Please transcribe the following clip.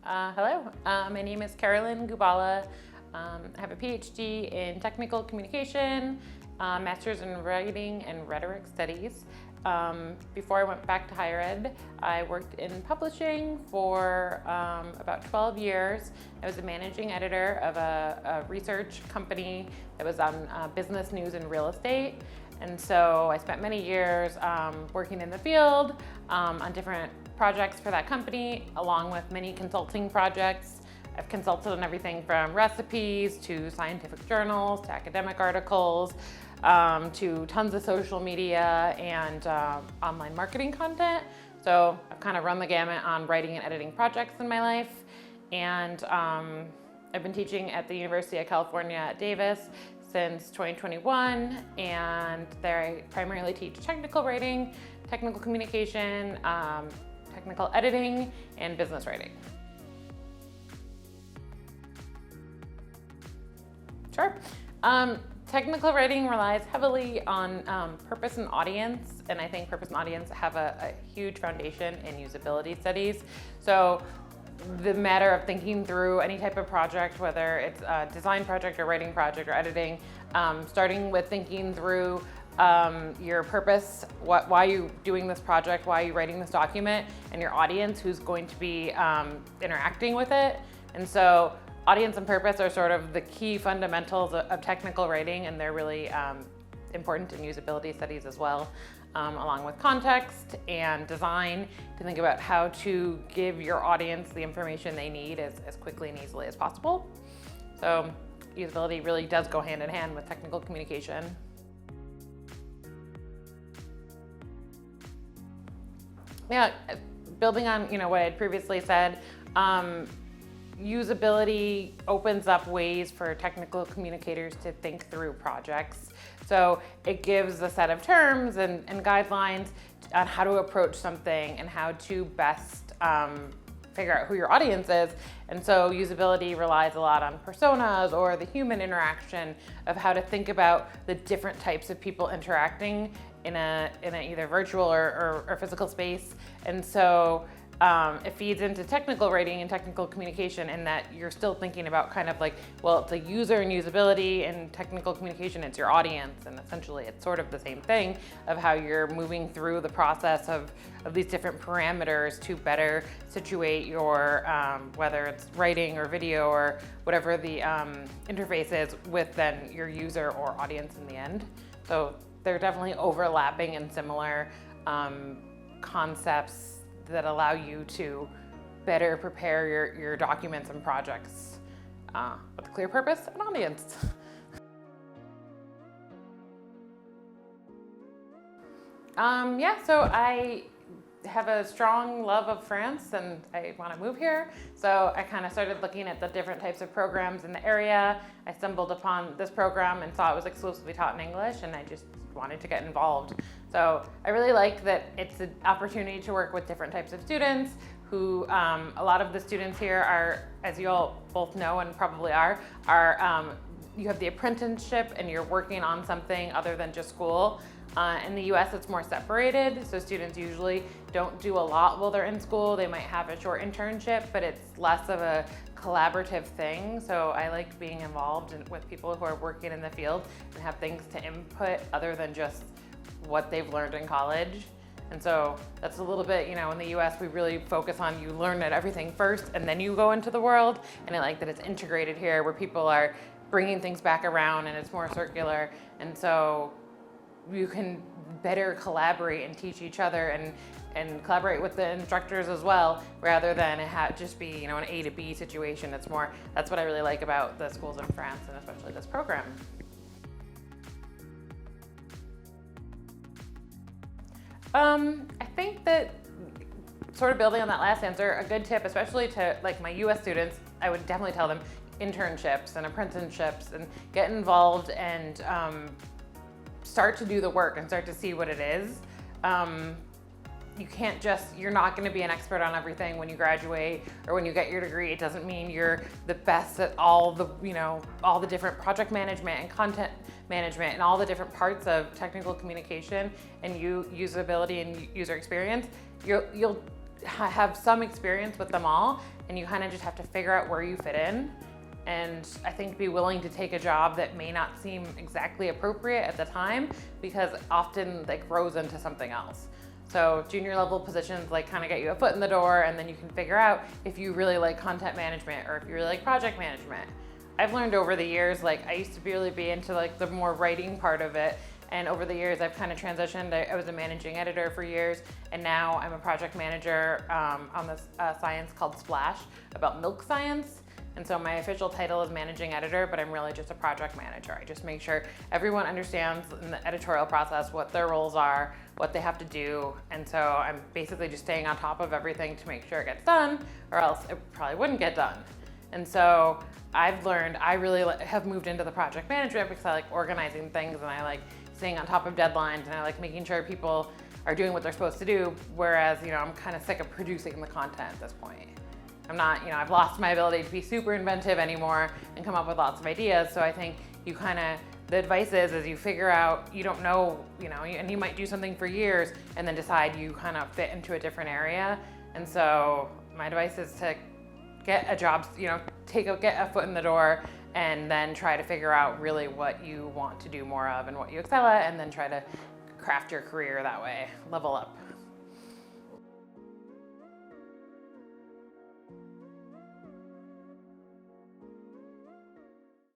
Hello, my name is Carolyn Gubala. I have a PhD in technical communication, master's in writing and rhetoric studies. Before I went back to higher ed, I worked in publishing for about 12 years. I was a managing editor of a research company that was on business news and real estate. And so I spent many years working in the field on different projects for that company, along with many consulting projects. I've consulted on everything from recipes to scientific journals to academic articles to tons of social media and online marketing content. So I've kind of run the gamut on writing and editing projects in my life. And I've been teaching at the University of California at Davis since 2021, and there I primarily teach technical writing, technical communication, technical editing, and business writing. Sure. Technical writing relies heavily on purpose and audience, and I think purpose and audience have a huge foundation in usability studies. So the matter of thinking through any type of project, whether it's a design project or writing project or editing, starting with thinking through your purpose, why are you doing this project, why are you writing this document, and your audience who's going to be interacting with it. And so audience and purpose are sort of the key fundamentals of technical writing, and they're really important in usability studies as well, along with context and design, to think about how to give your audience the information they need as quickly and easily as possible. So usability really does go hand in hand with technical communication. Yeah, building on what I had previously said, usability opens up ways for technical communicators to think through projects. So it gives a set of terms and guidelines on how to approach something and how to best figure out who your audience is. And so usability relies a lot on personas or the human interaction of how to think about the different types of people interacting in a either virtual or physical space. And so it feeds into technical writing and technical communication, in that you're still thinking about kind of like, well, it's a user and usability, and technical communication, it's your audience. And essentially it's sort of the same thing of how you're moving through the process of these different parameters to better situate your, whether it's writing or video or whatever the interface is, with then your user or audience in the end. So they're definitely overlapping and similar concepts that allow you to better prepare your documents and projects with a clear purpose and audience. So I have a strong love of France and I want to move here. So I kind of started looking at the different types of programs in the area. I stumbled upon this program and saw it was exclusively taught in English, and I just wanted to get involved. So I really like that it's an opportunity to work with different types of students who, a lot of the students here are, as you all both know and probably are you have the apprenticeship and you're working on something other than just school. In the US, it's more separated, so students usually don't do a lot while they're in school. They might have a short internship, but it's less of a collaborative thing. So I like being involved with people who are working in the field and have things to input other than just what they've learned in college. And so that's a little bit, in the US, we really focus on you learn everything first and then you go into the world. And I like that it's integrated here, where people are bringing things back around and it's more circular. And so you can better collaborate and teach each other and collaborate with the instructors as well, rather than it just be an A to B situation. That's what I really like about the schools in France, and especially this program. I think that, sort of building on that last answer, a good tip, especially to like my US students, I would definitely tell them internships and apprenticeships, and get involved and start to do the work and start to see what it is. You're not going to be an expert on everything when you graduate or when you get your degree. It doesn't mean you're the best at all the different project management and content management and all the different parts of technical communication and usability and user experience. You'll have some experience with them all, and you kind of just have to figure out where you fit in. And I think be willing to take a job that may not seem exactly appropriate at the time, because often that grows into something else. So junior level positions like kind of get you a foot in the door, and then you can figure out if you really like content management or if you really like project management. I've learned over the years, like I used to really be into like the more writing part of it. And over the years, I've kind of transitioned. I was a managing editor for years, and now I'm a project manager on this science called Splash about milk science. And so my official title is managing editor, but I'm really just a project manager. I just make sure everyone understands in the editorial process what their roles are, what they have to do. And so I'm basically just staying on top of everything to make sure it gets done, or else it probably wouldn't get done. And so I've learned, I really have moved into the project management because I like organizing things, and I like staying on top of deadlines, and I like making sure people are doing what they're supposed to do. Whereas, I'm kind of sick of producing the content at this point. I'm not, I've lost my ability to be super inventive anymore and come up with lots of ideas. So I think the advice is you figure out, you don't know, and you might do something for years and then decide you kind of fit into a different area. And so my advice is to get a job, get a foot in the door, and then try to figure out really what you want to do more of and what you excel at, and then try to craft your career that way, level up.